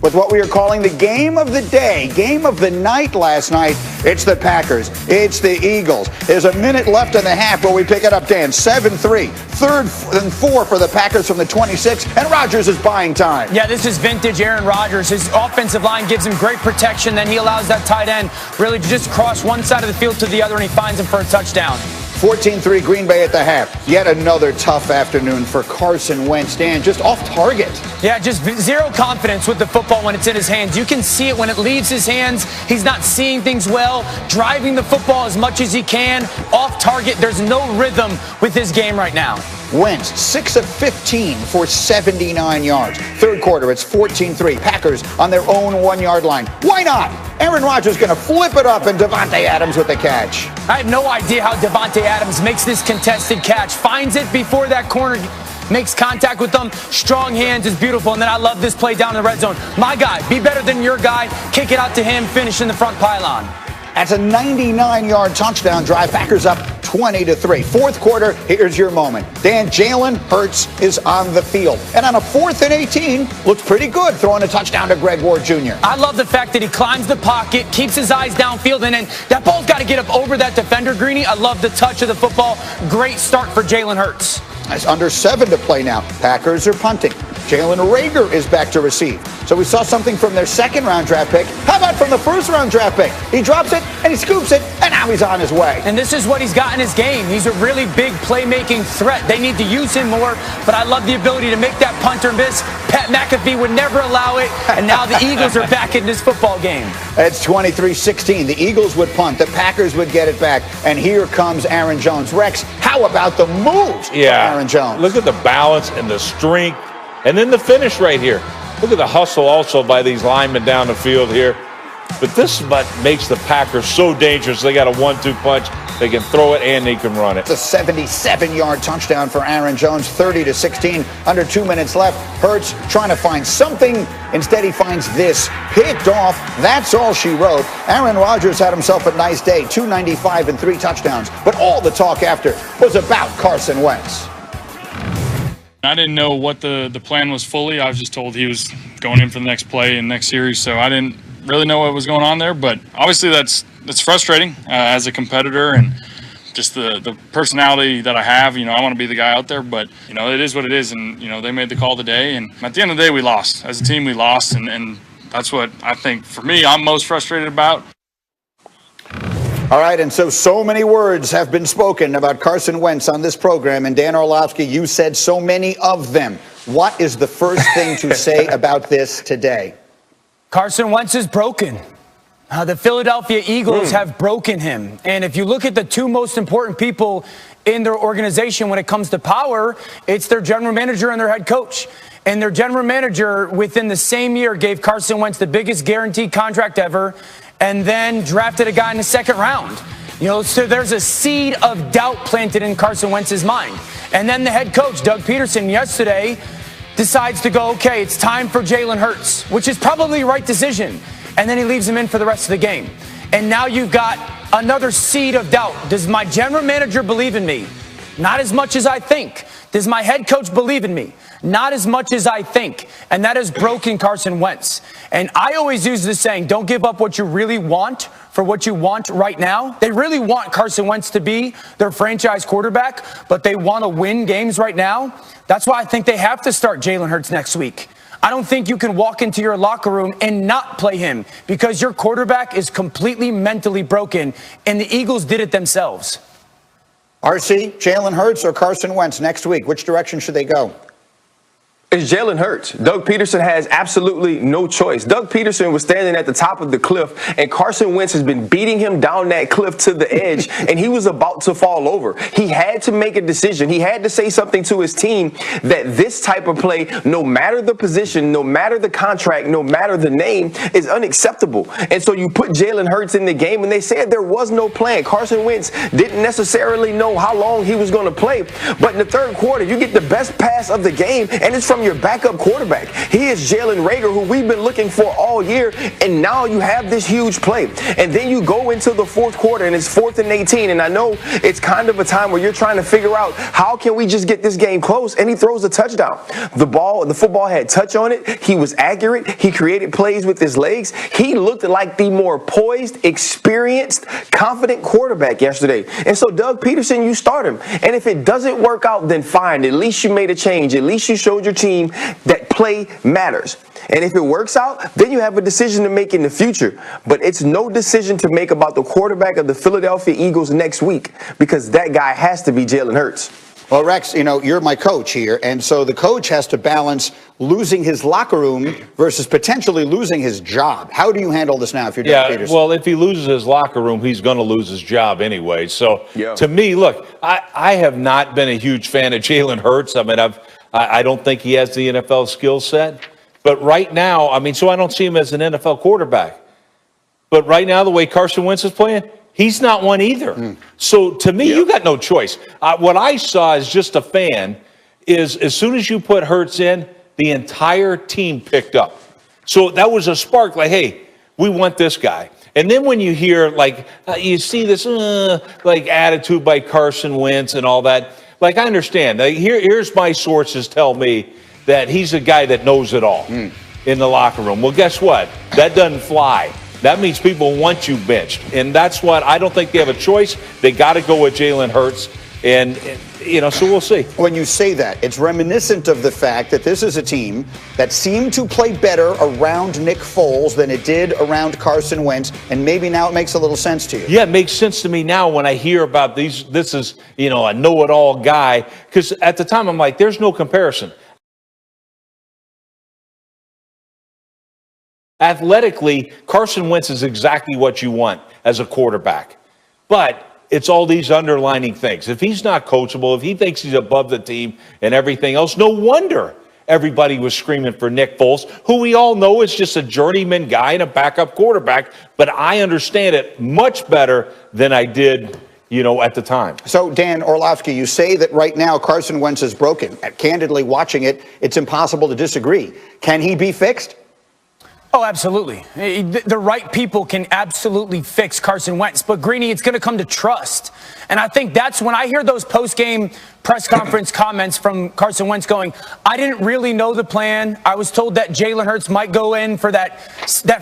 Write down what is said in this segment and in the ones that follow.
With what we are calling the game of the day, game of the night last night, it's the Packers, it's the Eagles. There's a minute left in the half where we pick it up, Dan, 7-3. 3rd and 4 for the Packers from the 26, and Rodgers is buying time. Yeah, this is vintage Aaron Rodgers. His offensive line gives him great protection, then he allows that tight end really to just cross one side of the field to the other, and he finds him for a touchdown. 14-3 Green Bay at the half. Yet another tough afternoon for Carson Wentz. Dan, just off target. Yeah, just zero confidence with the football when it's in his hands. You can see it when it leaves his hands. He's not seeing things well, driving the football as much as he can. Off target, there's no rhythm with his game right now. Wentz, 6 of 15 for 79 yards. Third quarter, it's 14-3. Packers on their own 1-yard line. Why not? Aaron Rodgers going to flip it up, and Davante Adams with the catch. I have no idea how Davante Adams makes this contested catch. Finds it before that corner makes contact with them. Strong hands is beautiful. And then I love this play down in the red zone. My guy, be better than your guy. Kick it out to him, finish in the front pylon. That's a 99-yard touchdown drive. Packers up 20-3. Fourth quarter, here's your moment. Dan, Jalen Hurts is on the field. And on a 4th and 18, looks pretty good, throwing a touchdown to Greg Ward Jr. I love the fact that he climbs the pocket, keeps his eyes downfield, and then that ball's got to get up over that defender, Greeny. I love the touch of the football. Great start for Jalen Hurts. It's under 7 to play now. Packers are punting. Jalen Reagor is back to receive. So we saw something from their 2nd-round draft pick. How about from the 1st-round draft pick? He drops it, and he scoops it, and now he's on his way. And this is what he's got in his game. He's a really big playmaking threat. They need to use him more, but I love the ability to make that punter miss. Pat McAfee would never allow it, and now the Eagles are back in this football game. It's 23-16. The Eagles would punt. The Packers would get it back, and here comes Aaron Jones. Rex, how about the moves for Aaron Jones? Look at the balance and the strength. And then the finish right here. Look at the hustle also by these linemen down the field here. But this is what makes the Packers so dangerous. They got a 1-2 punch. They can throw it and they can run it. It's a 77-yard touchdown for Aaron Jones, 30-16. Under 2 minutes left. Hurts trying to find something. Instead, he finds this. Picked off. That's all she wrote. Aaron Rodgers had himself a nice day. 295 and 3 touchdowns. But all the talk after was about Carson Wentz. I didn't know what the plan was fully. I was just told he was going in for the next play and next series, so I didn't really know what was going on there. But obviously that's frustrating as a competitor and just the personality that I have. You know, I want to be the guy out there, but, you know, it is what it is. And, you know, they made the call today. And at the end of the day, we lost. As a team, we lost. And that's what I think, for me, I'm most frustrated about. All right, and so many words have been spoken about Carson Wentz on this program, and Dan Orlovsky, you said so many of them. What is the first thing to say about this today? Carson Wentz is broken. The Philadelphia Eagles have broken him. And if you look at the 2 most important people in their organization when it comes to power, it's their general manager and their head coach. And their general manager, within the same year, gave Carson Wentz the biggest guaranteed contract ever, and then drafted a guy in the 2nd round. You know, so there's a seed of doubt planted in Carson Wentz's mind. And then the head coach, Doug Pederson, yesterday decides to go, okay, it's time for Jalen Hurts, which is probably the right decision. And then he leaves him in for the rest of the game. And now you've got another seed of doubt. Does my general manager believe in me? Not as much as I think. Does my head coach believe in me? Not as much as I think. And that has broken Carson Wentz. And I always use this saying, don't give up what you really want for what you want right now. They really want Carson Wentz to be their franchise quarterback, but they want to win games right now. That's why I think they have to start Jalen Hurts next week. I don't think you can walk into your locker room and not play him because your quarterback is completely mentally broken, and the Eagles did it themselves. RC, Jalen Hurts or Carson Wentz next week? Which direction should they go? It's Jalen Hurts. Doug Pederson has absolutely no choice. Doug Pederson was standing at the top of the cliff, and Carson Wentz has been beating him down that cliff to the edge, and he was about to fall over. He had to make a decision. He had to say something to his team that this type of play, no matter the position, no matter the contract, no matter the name, is unacceptable. And so you put Jalen Hurts in the game, and they said there was no plan. Carson Wentz didn't necessarily know how long he was going to play, but in the 3rd quarter, you get the best pass of the game, and it's from become your backup quarterback. He is Jalen Reagor, who we've been looking for all year, and now you have this huge play. And then you go into the fourth quarter, and it's 4th and 18, and I know it's kind of a time where you're trying to figure out how can we just get this game close, and he throws a touchdown. The football had touch on it. He was accurate. He created plays with his legs. He looked like the more poised, experienced, confident quarterback yesterday. And so Doug Pederson, you start him. And if it doesn't work out, then fine. At least you made a change. At least you showed your team that play matters. And if it works out, then you have a decision to make in the future. But it's no decision to make about the quarterback of the Philadelphia Eagles next week, because that guy has to be Jalen Hurts. Well, Rex, you know, you're my coach here, and so the coach has to balance losing his locker room versus potentially losing his job. How do you handle this now if you're Doug Pederson? Well, if he loses his locker room, he's going to lose his job anyway. So to me, look, I have not been a huge fan of Jalen Hurts. I mean, I don't think he has the NFL skill set. But right now, I mean, so I don't see him as an NFL quarterback. But right now, the way Carson Wentz is playing, he's not one either. So to me, you got no choice. What I saw as just a fan is as soon as you put Hurts in, the entire team picked up. So that was a spark like, hey, we want this guy. And then when you hear, like, you see this, like, attitude by Carson Wentz and all that, like, I understand. Here's my sources tell me that he's a guy that knows it all in the locker room. Well, guess what? That doesn't fly. That means people want you benched. And that's what I don't think they have a choice. They got to go with Jalen Hurts. And, you know, so we'll see. When you say that, it's reminiscent of the fact that this is a team that seemed to play better around Nick Foles than it did around Carson Wentz. And maybe now it makes a little sense to you. Yeah, it makes sense to me now when I hear about these. This is, you know, a know-it-all guy. Because at the time, I'm like, there's no comparison. Athletically, Carson Wentz is exactly what you want as a quarterback. But it's all these underlining things. If he's not coachable, if he thinks he's above the team and everything else, no wonder everybody was screaming for Nick Foles, who we all know is just a journeyman guy and a backup quarterback. But I understand it much better than I did, you know, at the time. So, Dan Orlovsky, you say that right now Carson Wentz is broken. Candidly, watching it, it's impossible to disagree. Can he be fixed? Oh, absolutely. The right people can absolutely fix Carson Wentz. But, Greeny, it's going to come to trust. And I think that's when I hear those post-game press conference comments from Carson Wentz going, I didn't really know the plan. I was told that Jalen Hurts might go in for that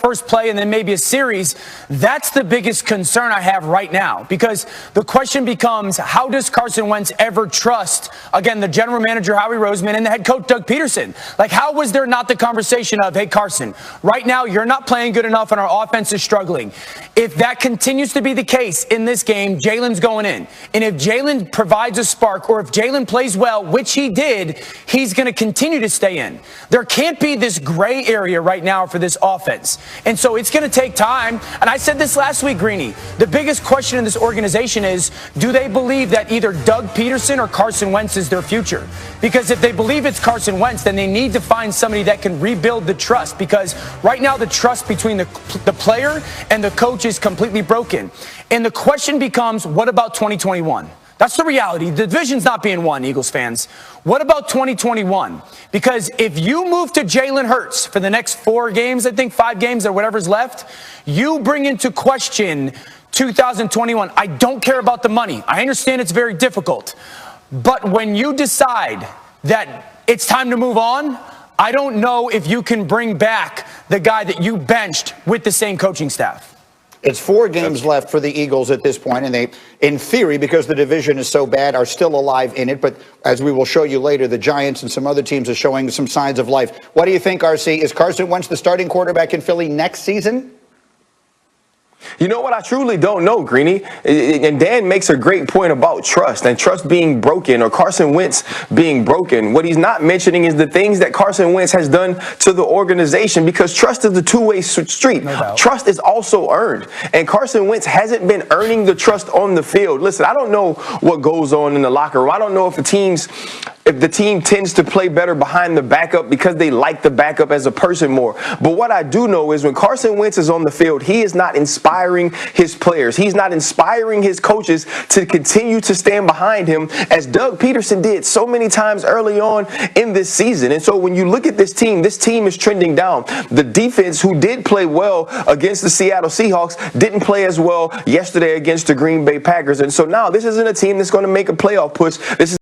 first play and then maybe a series. That's the biggest concern I have right now, because the question becomes, how does Carson Wentz ever trust, again, the general manager, Howie Roseman, and the head coach, Doug Pederson? Like, how was there not the conversation of, hey, Carson, right now you're not playing good enough and our offense is struggling. If that continues to be the case in this game, Jalen's going in. And if Jalen provides a spark, or if Jalen plays well, which he did, he's going to continue to stay in. There can't be this gray area right now for this offense. And so it's going to take time. And I said this last week, Greeny, the biggest question in this organization is, do they believe that either Doug Pederson or Carson Wentz is their future? Because if they believe it's Carson Wentz, then they need to find somebody that can rebuild the trust, because right now the trust between the player and the coach is completely broken. And the question becomes, what about 2021? That's the reality. The division's not being won, Eagles fans. What about 2021? Because if you move to Jalen Hurts for the next 4 games, I think 5 games or whatever's left, you bring into question 2021. I don't care about the money. I understand it's very difficult. But when you decide that it's time to move on, I don't know if you can bring back the guy that you benched with the same coaching staff. It's 4 games left for the Eagles at this point, and they, in theory, because the division is so bad, are still alive in it. But as we will show you later, the Giants and some other teams are showing some signs of life. What do you think, RC? Is Carson Wentz the starting quarterback in Philly next season? You know what? I truly don't know, Greeny. And Dan makes a great point about trust and trust being broken, or Carson Wentz being broken. What he's not mentioning is the things that Carson Wentz has done to the organization, because trust is a two-way street. No, trust is also earned. And Carson Wentz hasn't been earning the trust on the field. Listen, I don't know what goes on in the locker room. I don't know if the team's if the team tends to play better behind the backup because they like the backup as a person more. But what I do know is when Carson Wentz is on the field, he is not inspiring his players. He's not inspiring his coaches to continue to stand behind him as Doug Pederson did so many times early on in this season. And so when you look at this team is trending down. The defense, who did play well against the Seattle Seahawks, didn't play as well yesterday against the Green Bay Packers. And so now this isn't a team that's going to make a playoff push. This is